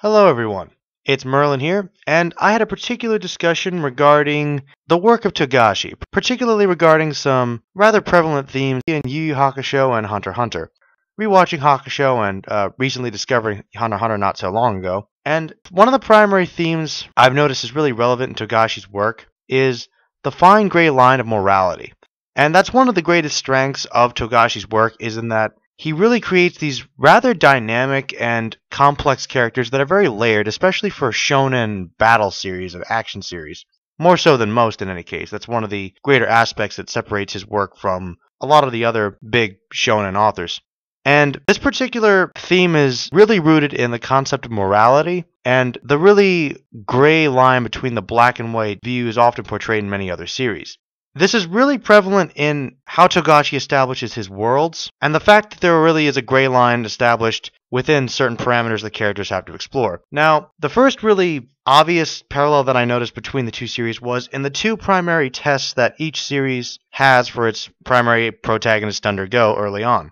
Hello everyone, it's Merlin here, and I had a particular discussion regarding the work of Togashi, particularly regarding some rather prevalent themes in Yu Yu Hakusho and HunterxHunter. Rewatching Hakusho and recently discovering HunterxHunter not so long ago, and one of the primary themes I've noticed is really relevant in Togashi's work is the fine gray line of morality. And that's one of the greatest strengths of Togashi's work is in that he really creates these rather dynamic and complex characters that are very layered, especially for a shonen battle series of action series. More so than most in any case. That's one of the greater aspects that separates his work from a lot of the other big shonen authors. And this particular theme is really rooted in the concept of morality and the really gray line between the black and white views often portrayed in many other series. This is really prevalent in how Togashi establishes his worlds, and the fact that there really is a gray line established within certain parameters the characters have to explore. Now, the first really obvious parallel that I noticed between the two series was in the two primary tests that each series has for its primary protagonist to undergo early on.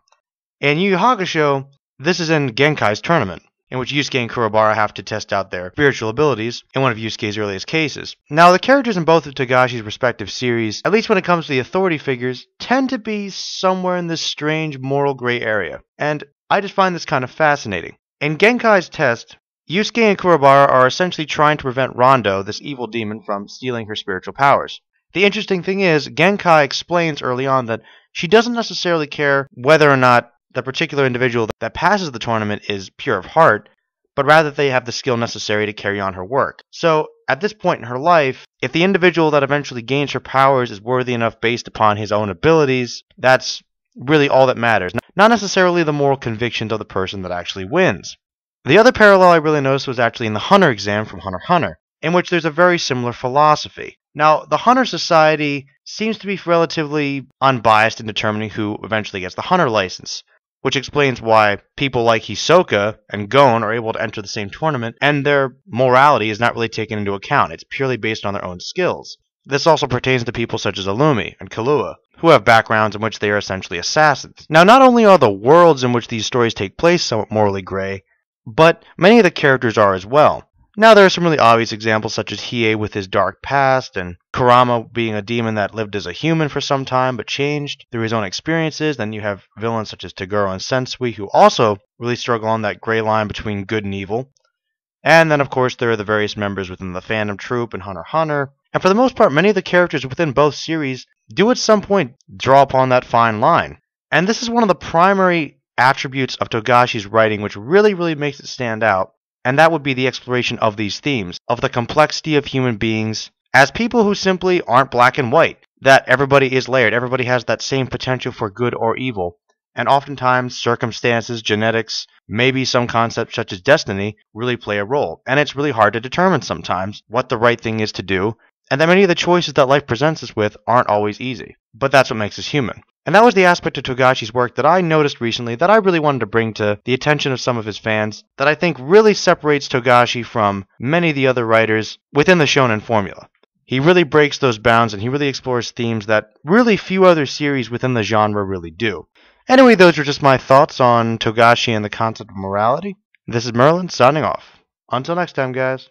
In Yu Yu Hakusho, this is in Genkai's tournament, in which Yusuke and Kurobara have to test out their spiritual abilities in one of Yusuke's earliest cases. Now, the characters in both of Togashi's respective series, at least when it comes to the authority figures, tend to be somewhere in this strange moral gray area, and I just find this kind of fascinating. In Genkai's test, Yusuke and Kurobara are essentially trying to prevent Rondo, this evil demon, from stealing her spiritual powers. The interesting thing is, Genkai explains early on that she doesn't necessarily care whether or not the particular individual that passes the tournament is pure of heart, but rather they have the skill necessary to carry on her work. So, at this point in her life, if the individual that eventually gains her powers is worthy enough based upon his own abilities, that's really all that matters, not necessarily the moral convictions of the person that actually wins. The other parallel I really noticed was actually in the Hunter exam from HunterxHunter, in which there's a very similar philosophy. Now, the Hunter Society seems to be relatively unbiased in determining who eventually gets the Hunter license, which explains why people like Hisoka and Gon are able to enter the same tournament, and their morality is not really taken into account. It's purely based on their own skills. This also pertains to people such as Illumi and Killua, who have backgrounds in which they are essentially assassins. Now, not only are the worlds in which these stories take place somewhat morally gray, but many of the characters are as well. Now, there are some really obvious examples such as Hiei with his dark past, and Kurama being a demon that lived as a human for some time but changed through his own experiences. Then you have villains such as Toguro and Sensui who also really struggle on that gray line between good and evil. And then, of course, there are the various members within the fandom troupe and HunterxHunter. And for the most part, many of the characters within both series do at some point draw upon that fine line. And this is one of the primary attributes of Togashi's writing which really makes it stand out. And that would be the exploration of these themes, of the complexity of human beings as people who simply aren't black and white, that everybody is layered, everybody has that same potential for good or evil, and oftentimes circumstances, genetics, maybe some concepts such as destiny really play a role, and it's really hard to determine sometimes what the right thing is to do, and that many of the choices that life presents us with aren't always easy, but that's what makes us human. And that was the aspect of Togashi's work that I noticed recently that I really wanted to bring to the attention of some of his fans that I think really separates Togashi from many of the other writers within the shonen formula. He really breaks those bounds and he really explores themes that really few other series within the genre really do. Anyway, those are just my thoughts on Togashi and the concept of morality. This is Merlin signing off. Until next time, guys.